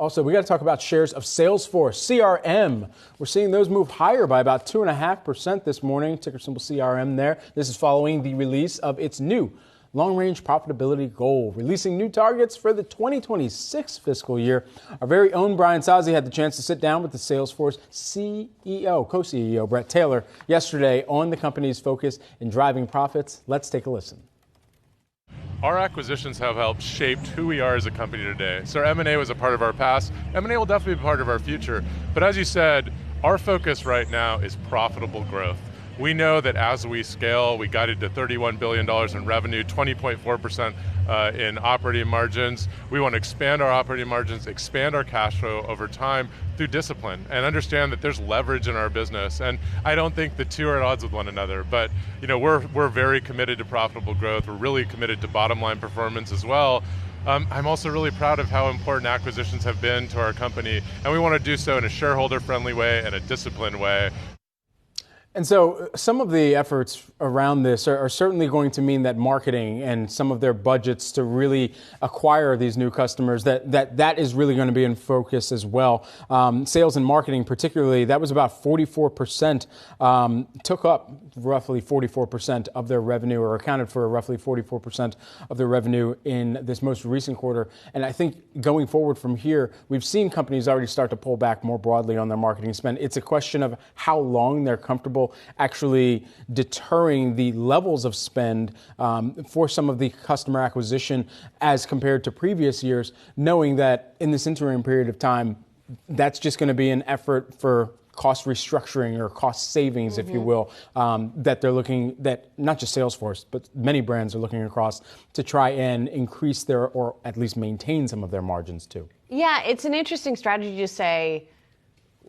Also, we got to talk about shares of Salesforce, CRM. We're seeing those move higher by about 2.5% this morning. Ticker symbol CRM there. This is following the release of its new long-range profitability goal, releasing new targets for the 2026 fiscal year. Our very own Brian Sozzi had the chance to sit down with the Salesforce Co-CEO Bret Taylor yesterday on the company's focus in driving profits. Let's take a listen. Our acquisitions have helped shape who we are as a company today. So M&A was a part of our past. M&A will definitely be part of our future. But as you said, our focus right now is profitable growth. We know that as we scale, we guided to $31 billion in revenue, 20.4% in operating margins. We want to expand our operating margins, expand our cash flow over time through discipline, and understand that there's leverage in our business. And I don't think the two are at odds with one another, but we're very committed to profitable growth. We're really committed to bottom line performance as well. I'm also really proud of how important acquisitions have been to our company, and we want to do so in a shareholder-friendly way and a disciplined way. And so some of the efforts around this are certainly going to mean that marketing and some of their budgets to really acquire these new customers, that is really going to be in focus as well. Sales and marketing particularly, that was about 44%, took up roughly 44% of their revenue, or accounted for roughly 44% of their revenue in this most recent quarter. And I think going forward from here, we've seen companies already start to pull back more broadly on their marketing spend. It's a question of how long they're comfortable actually deterring the levels of spend for some of the customer acquisition as compared to previous years, knowing that in this interim period of time, that's just going to be an effort for cost restructuring or cost savings, if you will, that they're looking, that not just Salesforce, but many brands are looking across to try and increase their, or at least maintain some of their margins too. Yeah, it's an interesting strategy to say,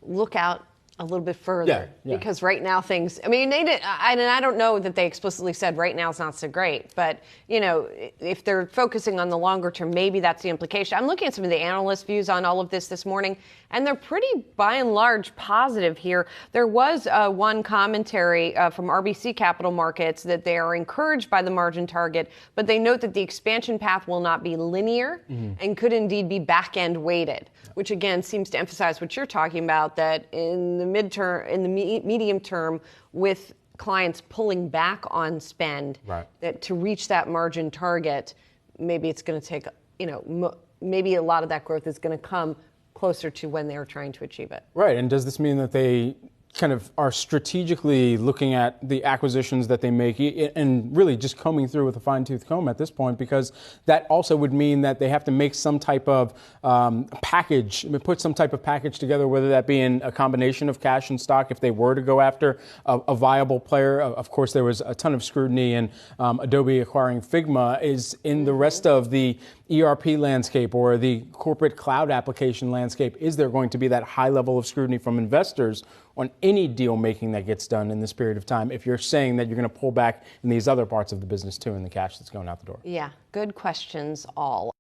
look out a little bit further, because right now things, I mean, they did, and I don't know that they explicitly said right now it's not so great, but if they're focusing on the longer term, maybe that's the implication. I'm looking at some of the analyst views on all of this morning, and they're pretty, by and large, positive here. There was one commentary from RBC Capital Markets that they are encouraged by the margin target, but they note that the expansion path will not be linear and could indeed be back-end weighted, which again seems to emphasize what you're talking about, that in the midterm, in the medium term, with clients pulling back on spend, that to reach that margin target, maybe it's going to take, maybe a lot of that growth is going to come closer to when they were trying to achieve it. Right, and does this mean that they kind of are strategically looking at the acquisitions that they make and really just combing through with a fine-tooth comb at this point, because that also would mean that they have to make some type of package, put some type of package together, whether that be in a combination of cash and stock if they were to go after a viable player. Of course, there was a ton of scrutiny, and Adobe acquiring Figma is in the rest of the ERP landscape or the corporate cloud application landscape. Is there going to be that high level of scrutiny from investors on any deal making that gets done in this period of time, if you're saying that you're going to pull back in these other parts of the business too, in the cash that's going out the door? Yeah, good questions all.